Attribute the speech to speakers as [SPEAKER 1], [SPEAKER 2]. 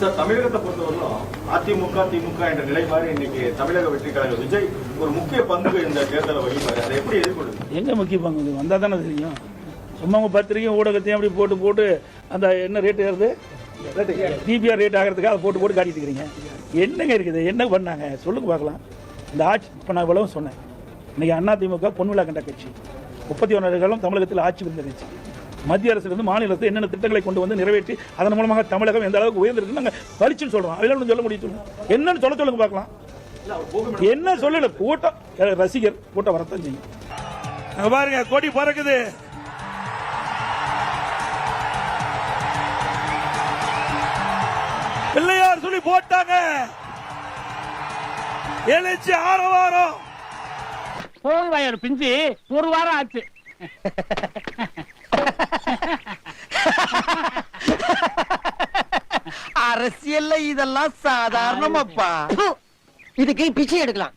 [SPEAKER 1] Sir, தமிழகத்தை பொறுத்தவரைக்கும் அதிமுக திமுக என்ற நிலை மாதிரி இன்னைக்கு தமிழக வெற்றி கழகம் விஜய் ஒரு முக்கிய பங்கு இந்த தேர்தலை வகிப்பாரு. அதை எப்படி எதிர்கொள்ளுது?
[SPEAKER 2] எங்க முக்கிய பங்கு வந்தா தானே தெரியும். சும்மா உங்க பத்திரிகை ஊடகத்தையும் அப்படி போட்டு அந்த என்ன ரேட் ஏறுது, டிபிஆர் ரேட் ஆகிறதுக்காக அதை போட்டு காட்டிட்டு இருக்கிறீங்க. என்னங்க இருக்குது, என்ன பண்ணாங்க சொல்லுங்க பார்க்கலாம். இந்த ஆட்சி இப்போ நான் இவ்வளவு சொன்னேன். இன்னைக்கு அதிமுக பொன்விழா கண்ட கட்சி, 31 காலம் தமிழகத்தில் ஆட்சி புரிந்த கட்சி. மத்திய அரசு மாநில அரசு என்னென்ன திட்டங்களை கொண்டு வந்து நிறைவேற்றி அதன் மூலமாக தமிழகம் எந்த அளவுக்கு உயர்ந்திருக்கு நாங்கள் பரிச்சுன்னு சொல்றோம். அதெல்லாம் சொல்ல முடியும், என்னன்னு சொல்லுங்க பார்க்கலாம். என்ன சொல்லல, கூட்டம் ரசிகர் கூட்டம் வரத்தான் செய்யும். பாருங்க கொடி பறக்குது. பிள்ளையார் சொல்லி போட்டாங்க, எழுச்சி ஆரவாரம்.
[SPEAKER 3] போய் பிஞ்சு ஒரு வாரம் ஆச்சு.
[SPEAKER 4] அரசியல்ல இதெல்லாம் சாதாரணமாப்பா. இதுக்கு பிச்சை எடுக்கலாம்.